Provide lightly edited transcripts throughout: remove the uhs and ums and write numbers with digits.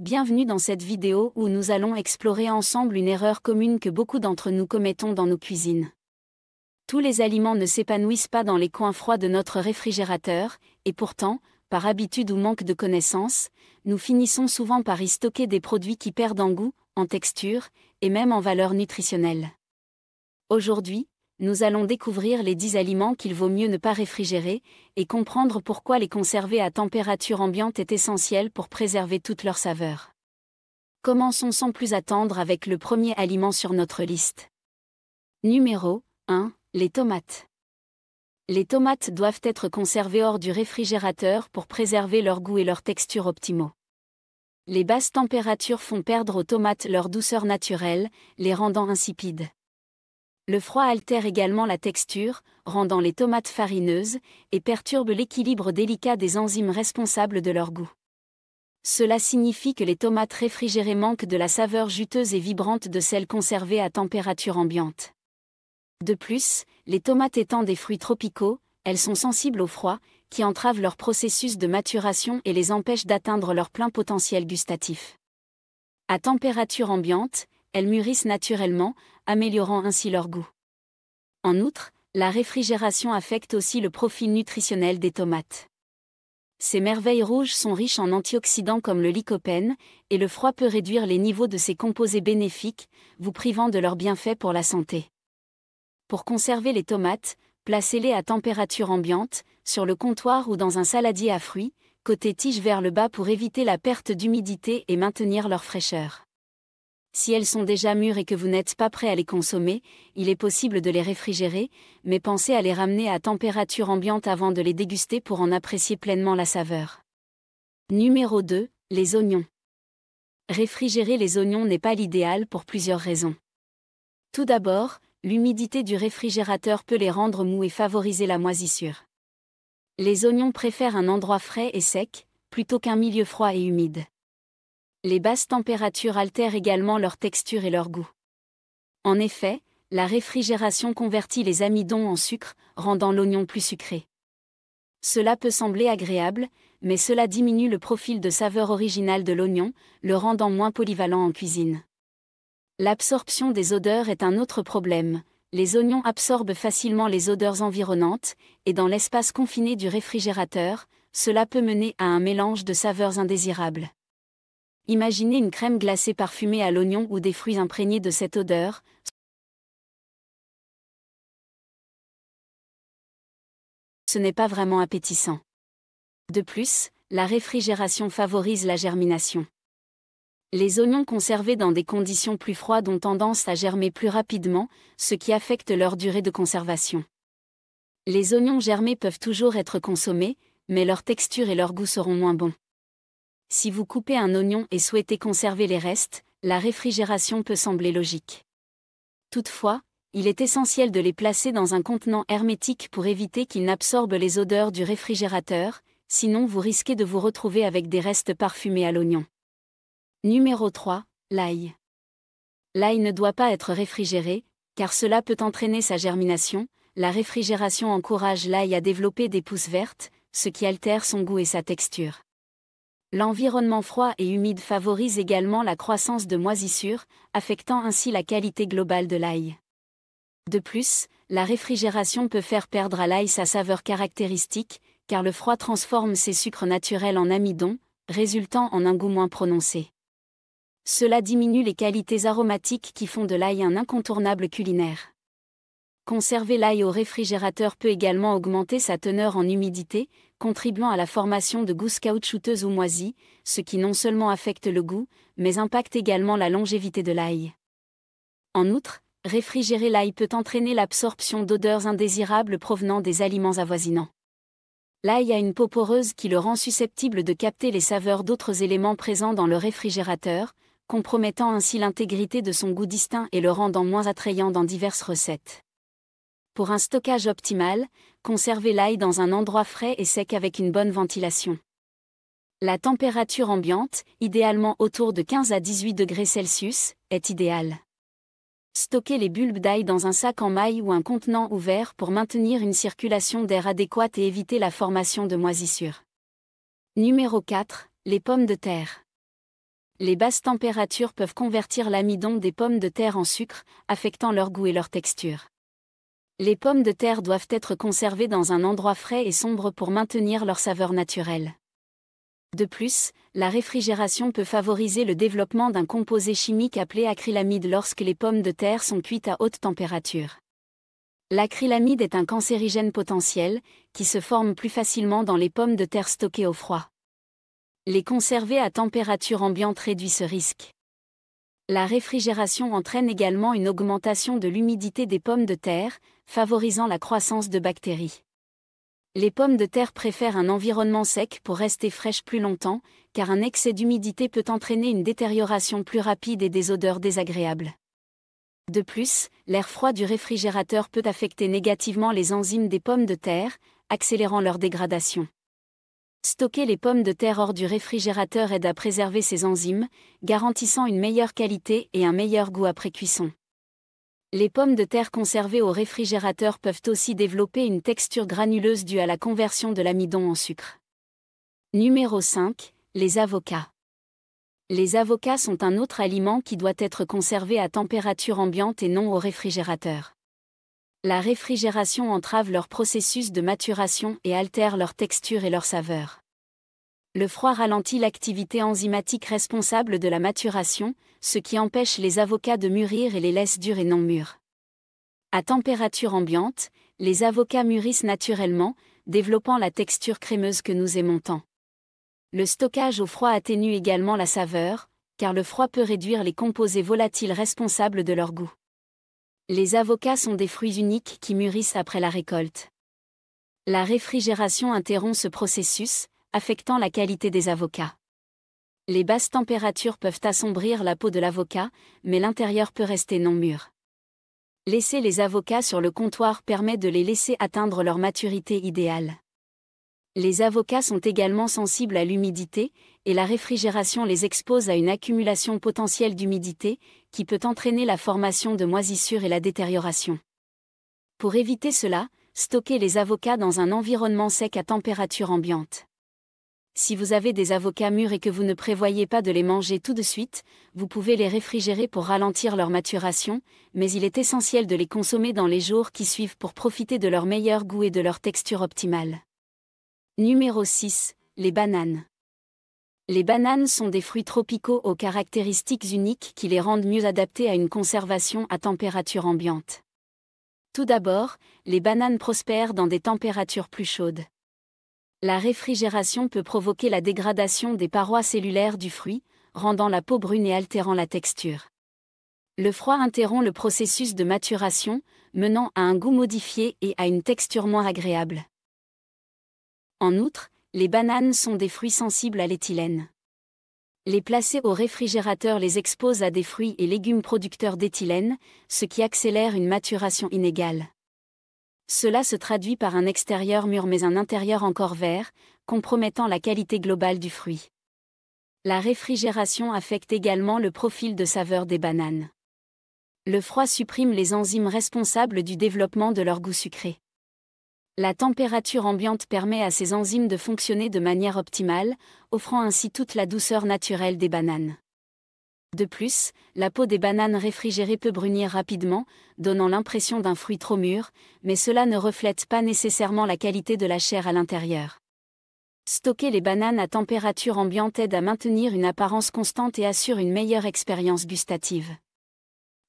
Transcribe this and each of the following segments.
Bienvenue dans cette vidéo où nous allons explorer ensemble une erreur commune que beaucoup d'entre nous commettons dans nos cuisines. Tous les aliments ne s'épanouissent pas dans les coins froids de notre réfrigérateur, et pourtant, par habitude ou manque de connaissances, nous finissons souvent par y stocker des produits qui perdent en goût, en texture, et même en valeur nutritionnelle. Aujourd'hui, nous allons découvrir les 10 aliments qu'il vaut mieux ne pas réfrigérer, et comprendre pourquoi les conserver à température ambiante est essentiel pour préserver toute leur saveur. Commençons sans plus attendre avec le premier aliment sur notre liste. Numéro 1. Les tomates. Les tomates doivent être conservées hors du réfrigérateur pour préserver leur goût et leur texture optimaux. Les basses températures font perdre aux tomates leur douceur naturelle, les rendant insipides. Le froid altère également la texture, rendant les tomates farineuses, et perturbe l'équilibre délicat des enzymes responsables de leur goût. Cela signifie que les tomates réfrigérées manquent de la saveur juteuse et vibrante de celles conservées à température ambiante. De plus, les tomates étant des fruits tropicaux, elles sont sensibles au froid, qui entrave leur processus de maturation et les empêche d'atteindre leur plein potentiel gustatif. À température ambiante, elles mûrissent naturellement, améliorant ainsi leur goût. En outre, la réfrigération affecte aussi le profil nutritionnel des tomates. Ces merveilles rouges sont riches en antioxydants comme le lycopène, et le froid peut réduire les niveaux de ces composés bénéfiques, vous privant de leurs bienfaits pour la santé. Pour conserver les tomates, placez-les à température ambiante, sur le comptoir ou dans un saladier à fruits, côté tige vers le bas pour éviter la perte d'humidité et maintenir leur fraîcheur. Si elles sont déjà mûres et que vous n'êtes pas prêt à les consommer, il est possible de les réfrigérer, mais pensez à les ramener à température ambiante avant de les déguster pour en apprécier pleinement la saveur. Numéro 2. Les oignons. Réfrigérer les oignons n'est pas l'idéal pour plusieurs raisons. Tout d'abord, l'humidité du réfrigérateur peut les rendre mous et favoriser la moisissure. Les oignons préfèrent un endroit frais et sec, plutôt qu'un milieu froid et humide. Les basses températures altèrent également leur texture et leur goût. En effet, la réfrigération convertit les amidons en sucre, rendant l'oignon plus sucré. Cela peut sembler agréable, mais cela diminue le profil de saveur original de l'oignon, le rendant moins polyvalent en cuisine. L'absorption des odeurs est un autre problème. Les oignons absorbent facilement les odeurs environnantes, et dans l'espace confiné du réfrigérateur, cela peut mener à un mélange de saveurs indésirables. Imaginez une crème glacée parfumée à l'oignon ou des fruits imprégnés de cette odeur. Ce n'est pas vraiment appétissant. De plus, la réfrigération favorise la germination. Les oignons conservés dans des conditions plus froides ont tendance à germer plus rapidement, ce qui affecte leur durée de conservation. Les oignons germés peuvent toujours être consommés, mais leur texture et leur goût seront moins bons. Si vous coupez un oignon et souhaitez conserver les restes, la réfrigération peut sembler logique. Toutefois, il est essentiel de les placer dans un contenant hermétique pour éviter qu'ils n'absorbent les odeurs du réfrigérateur, sinon vous risquez de vous retrouver avec des restes parfumés à l'oignon. Numéro 3. L'ail. L'ail ne doit pas être réfrigéré, car cela peut entraîner sa germination. La réfrigération encourage l'ail à développer des pousses vertes, ce qui altère son goût et sa texture. L'environnement froid et humide favorise également la croissance de moisissures, affectant ainsi la qualité globale de l'ail. De plus, la réfrigération peut faire perdre à l'ail sa saveur caractéristique, car le froid transforme ses sucres naturels en amidon, résultant en un goût moins prononcé. Cela diminue les qualités aromatiques qui font de l'ail un incontournable culinaire. Conserver l'ail au réfrigérateur peut également augmenter sa teneur en humidité, contribuant à la formation de gousses caoutchouteuses ou moisies, ce qui non seulement affecte le goût, mais impacte également la longévité de l'ail. En outre, réfrigérer l'ail peut entraîner l'absorption d'odeurs indésirables provenant des aliments avoisinants. L'ail a une peau poreuse qui le rend susceptible de capter les saveurs d'autres éléments présents dans le réfrigérateur, compromettant ainsi l'intégrité de son goût distinct et le rendant moins attrayant dans diverses recettes. Pour un stockage optimal, conservez l'ail dans un endroit frais et sec avec une bonne ventilation. La température ambiante, idéalement autour de 15 à 18 degrés Celsius, est idéale. Stockez les bulbes d'ail dans un sac en maille ou un contenant ouvert pour maintenir une circulation d'air adéquate et éviter la formation de moisissures. Numéro 4. Les pommes de terre. Les basses températures peuvent convertir l'amidon des pommes de terre en sucre, affectant leur goût et leur texture. Les pommes de terre doivent être conservées dans un endroit frais et sombre pour maintenir leur saveur naturelle. De plus, la réfrigération peut favoriser le développement d'un composé chimique appelé acrylamide lorsque les pommes de terre sont cuites à haute température. L'acrylamide est un cancérigène potentiel, qui se forme plus facilement dans les pommes de terre stockées au froid. Les conserver à température ambiante réduit ce risque. La réfrigération entraîne également une augmentation de l'humidité des pommes de terre, favorisant la croissance de bactéries. Les pommes de terre préfèrent un environnement sec pour rester fraîches plus longtemps, car un excès d'humidité peut entraîner une détérioration plus rapide et des odeurs désagréables. De plus, l'air froid du réfrigérateur peut affecter négativement les enzymes des pommes de terre, accélérant leur dégradation. Stocker les pommes de terre hors du réfrigérateur aide à préserver ces enzymes, garantissant une meilleure qualité et un meilleur goût après cuisson. Les pommes de terre conservées au réfrigérateur peuvent aussi développer une texture granuleuse due à la conversion de l'amidon en sucre. Numéro 5. Les avocats. Les avocats sont un autre aliment qui doit être conservé à température ambiante et non au réfrigérateur. La réfrigération entrave leur processus de maturation et altère leur texture et leur saveur. Le froid ralentit l'activité enzymatique responsable de la maturation, ce qui empêche les avocats de mûrir et les laisse durs et non mûrs. À température ambiante, les avocats mûrissent naturellement, développant la texture crémeuse que nous aimons tant. Le stockage au froid atténue également la saveur, car le froid peut réduire les composés volatiles responsables de leur goût. Les avocats sont des fruits uniques qui mûrissent après la récolte. La réfrigération interrompt ce processus, affectant la qualité des avocats. Les basses températures peuvent assombrir la peau de l'avocat, mais l'intérieur peut rester non mûr. Laisser les avocats sur le comptoir permet de les laisser atteindre leur maturité idéale. Les avocats sont également sensibles à l'humidité, et la réfrigération les expose à une accumulation potentielle d'humidité, qui peut entraîner la formation de moisissures et la détérioration. Pour éviter cela, stockez les avocats dans un environnement sec à température ambiante. Si vous avez des avocats mûrs et que vous ne prévoyez pas de les manger tout de suite, vous pouvez les réfrigérer pour ralentir leur maturation, mais il est essentiel de les consommer dans les jours qui suivent pour profiter de leur meilleur goût et de leur texture optimale. Numéro 6. Les bananes. Les bananes sont des fruits tropicaux aux caractéristiques uniques qui les rendent mieux adaptés à une conservation à température ambiante. Tout d'abord, les bananes prospèrent dans des températures plus chaudes. La réfrigération peut provoquer la dégradation des parois cellulaires du fruit, rendant la peau brune et altérant la texture. Le froid interrompt le processus de maturation, menant à un goût modifié et à une texture moins agréable. En outre, les bananes sont des fruits sensibles à l'éthylène. Les placer au réfrigérateur les expose à des fruits et légumes producteurs d'éthylène, ce qui accélère une maturation inégale. Cela se traduit par un extérieur mûr mais un intérieur encore vert, compromettant la qualité globale du fruit. La réfrigération affecte également le profil de saveur des bananes. Le froid supprime les enzymes responsables du développement de leur goût sucré. La température ambiante permet à ces enzymes de fonctionner de manière optimale, offrant ainsi toute la douceur naturelle des bananes. De plus, la peau des bananes réfrigérées peut brunir rapidement, donnant l'impression d'un fruit trop mûr, mais cela ne reflète pas nécessairement la qualité de la chair à l'intérieur. Stocker les bananes à température ambiante aide à maintenir une apparence constante et assure une meilleure expérience gustative.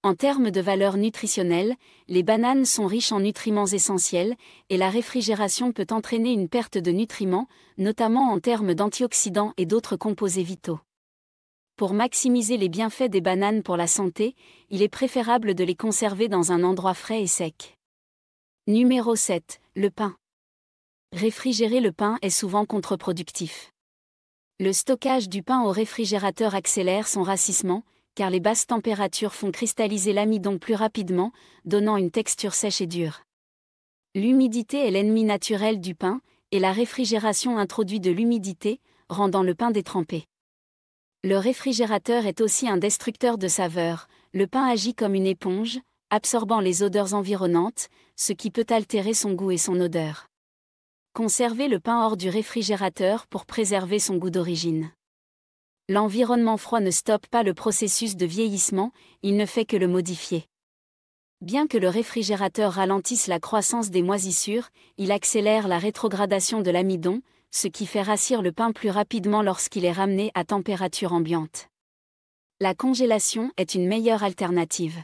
En termes de valeur nutritionnelle, les bananes sont riches en nutriments essentiels, et la réfrigération peut entraîner une perte de nutriments, notamment en termes d'antioxydants et d'autres composés vitaux. Pour maximiser les bienfaits des bananes pour la santé, il est préférable de les conserver dans un endroit frais et sec. Numéro 7. Le pain. Réfrigérer le pain est souvent contre-productif. Le stockage du pain au réfrigérateur accélère son rassissement, car les basses températures font cristalliser l'amidon plus rapidement, donnant une texture sèche et dure. L'humidité est l'ennemi naturel du pain, et la réfrigération introduit de l'humidité, rendant le pain détrempé. Le réfrigérateur est aussi un destructeur de saveurs, le pain agit comme une éponge, absorbant les odeurs environnantes, ce qui peut altérer son goût et son odeur. Conservez le pain hors du réfrigérateur pour préserver son goût d'origine. L'environnement froid ne stoppe pas le processus de vieillissement, il ne fait que le modifier. Bien que le réfrigérateur ralentisse la croissance des moisissures, il accélère la rétrogradation de l'amidon, ce qui fait rassir le pain plus rapidement lorsqu'il est ramené à température ambiante. La congélation est une meilleure alternative.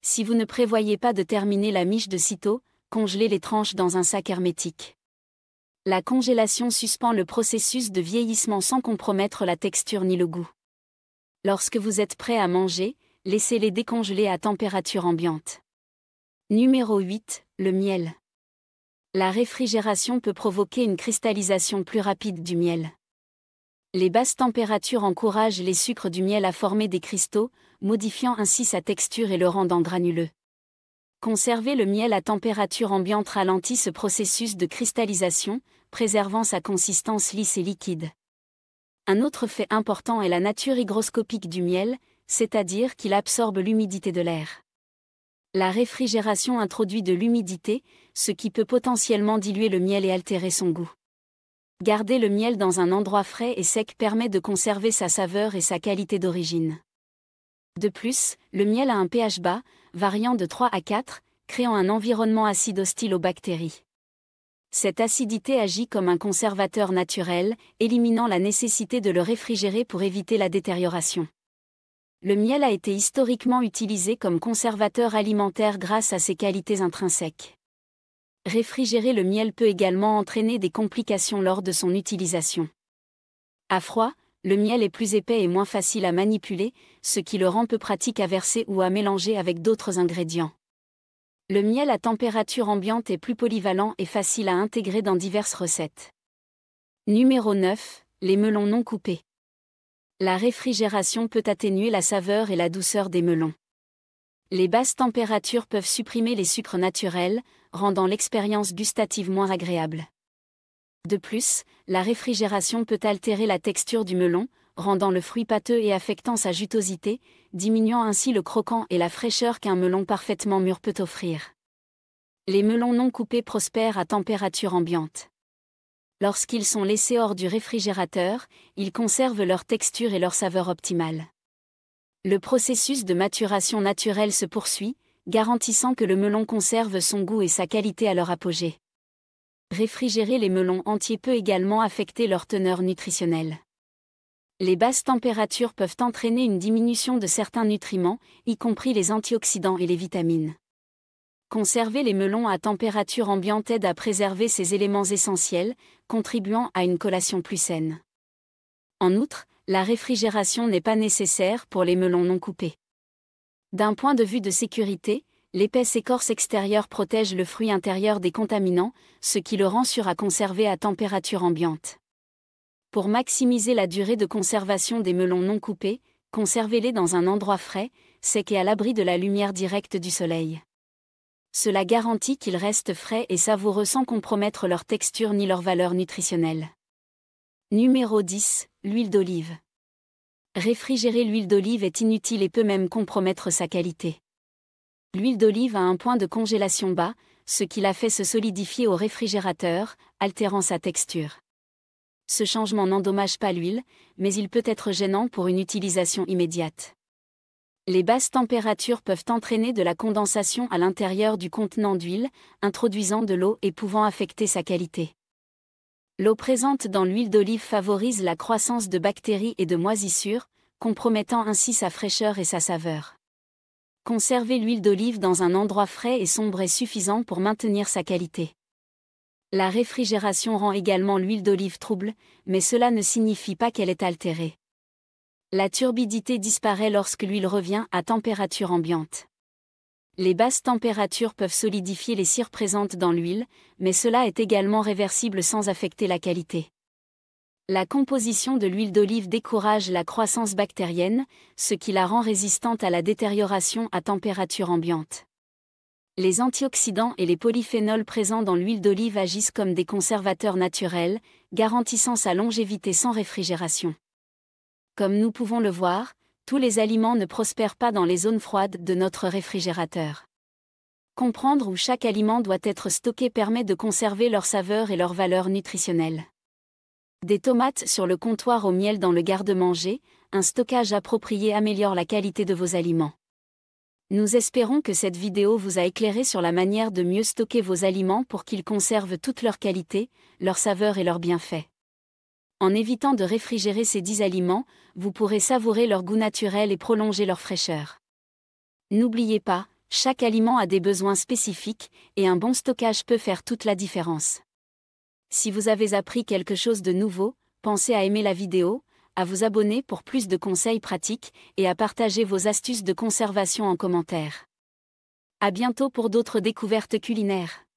Si vous ne prévoyez pas de terminer la miche de sitôt, congelez les tranches dans un sac hermétique. La congélation suspend le processus de vieillissement sans compromettre la texture ni le goût. Lorsque vous êtes prêt à manger, laissez-les décongeler à température ambiante. Numéro 8, le miel. La réfrigération peut provoquer une cristallisation plus rapide du miel. Les basses températures encouragent les sucres du miel à former des cristaux, modifiant ainsi sa texture et le rendant granuleux. Conserver le miel à température ambiante ralentit ce processus de cristallisation, préservant sa consistance lisse et liquide. Un autre fait important est la nature hygroscopique du miel, c'est-à-dire qu'il absorbe l'humidité de l'air. La réfrigération introduit de l'humidité, ce qui peut potentiellement diluer le miel et altérer son goût. Garder le miel dans un endroit frais et sec permet de conserver sa saveur et sa qualité d'origine. De plus, le miel a un pH bas, variant de 3 à 4, créant un environnement acide hostile aux bactéries. Cette acidité agit comme un conservateur naturel, éliminant la nécessité de le réfrigérer pour éviter la détérioration. Le miel a été historiquement utilisé comme conservateur alimentaire grâce à ses qualités intrinsèques. Réfrigérer le miel peut également entraîner des complications lors de son utilisation. À froid, le miel est plus épais et moins facile à manipuler, ce qui le rend peu pratique à verser ou à mélanger avec d'autres ingrédients. Le miel à température ambiante est plus polyvalent et facile à intégrer dans diverses recettes. Numéro 9, les melons non coupés. La réfrigération peut atténuer la saveur et la douceur des melons. Les basses températures peuvent supprimer les sucres naturels, rendant l'expérience gustative moins agréable. De plus, la réfrigération peut altérer la texture du melon, rendant le fruit pâteux et affectant sa jutosité, diminuant ainsi le croquant et la fraîcheur qu'un melon parfaitement mûr peut offrir. Les melons non coupés prospèrent à température ambiante. Lorsqu'ils sont laissés hors du réfrigérateur, ils conservent leur texture et leur saveur optimale. Le processus de maturation naturelle se poursuit, garantissant que le melon conserve son goût et sa qualité à leur apogée. Réfrigérer les melons entiers peut également affecter leur teneur nutritionnelle. Les basses températures peuvent entraîner une diminution de certains nutriments, y compris les antioxydants et les vitamines. Conserver les melons à température ambiante aide à préserver ces éléments essentiels, contribuant à une collation plus saine. En outre, la réfrigération n'est pas nécessaire pour les melons non coupés. D'un point de vue de sécurité, l'épaisse écorce extérieure protège le fruit intérieur des contaminants, ce qui le rend sûr à conserver à température ambiante. Pour maximiser la durée de conservation des melons non coupés, conservez-les dans un endroit frais, sec et à l'abri de la lumière directe du soleil. Cela garantit qu'ils restent frais et savoureux sans compromettre leur texture ni leur valeur nutritionnelle. Numéro 10, l'huile d'olive. Réfrigérer l'huile d'olive est inutile et peut même compromettre sa qualité. L'huile d'olive a un point de congélation bas, ce qui la fait se solidifier au réfrigérateur, altérant sa texture. Ce changement n'endommage pas l'huile, mais il peut être gênant pour une utilisation immédiate. Les basses températures peuvent entraîner de la condensation à l'intérieur du contenant d'huile, introduisant de l'eau et pouvant affecter sa qualité. L'eau présente dans l'huile d'olive favorise la croissance de bactéries et de moisissures, compromettant ainsi sa fraîcheur et sa saveur. Conserver l'huile d'olive dans un endroit frais et sombre est suffisant pour maintenir sa qualité. La réfrigération rend également l'huile d'olive trouble, mais cela ne signifie pas qu'elle est altérée. La turbidité disparaît lorsque l'huile revient à température ambiante. Les basses températures peuvent solidifier les cires présentes dans l'huile, mais cela est également réversible sans affecter la qualité. La composition de l'huile d'olive décourage la croissance bactérienne, ce qui la rend résistante à la détérioration à température ambiante. Les antioxydants et les polyphénols présents dans l'huile d'olive agissent comme des conservateurs naturels, garantissant sa longévité sans réfrigération. Comme nous pouvons le voir, tous les aliments ne prospèrent pas dans les zones froides de notre réfrigérateur. Comprendre où chaque aliment doit être stocké permet de conserver leur saveur et leur valeur nutritionnelle. Des tomates sur le comptoir au miel dans le garde-manger, un stockage approprié améliore la qualité de vos aliments. Nous espérons que cette vidéo vous a éclairé sur la manière de mieux stocker vos aliments pour qu'ils conservent toute leur qualité, leur saveur et leurs bienfaits. En évitant de réfrigérer ces 10 aliments, vous pourrez savourer leur goût naturel et prolonger leur fraîcheur. N'oubliez pas, chaque aliment a des besoins spécifiques, et un bon stockage peut faire toute la différence. Si vous avez appris quelque chose de nouveau, pensez à aimer la vidéo, à vous abonner pour plus de conseils pratiques, et à partager vos astuces de conservation en commentaire. À bientôt pour d'autres découvertes culinaires.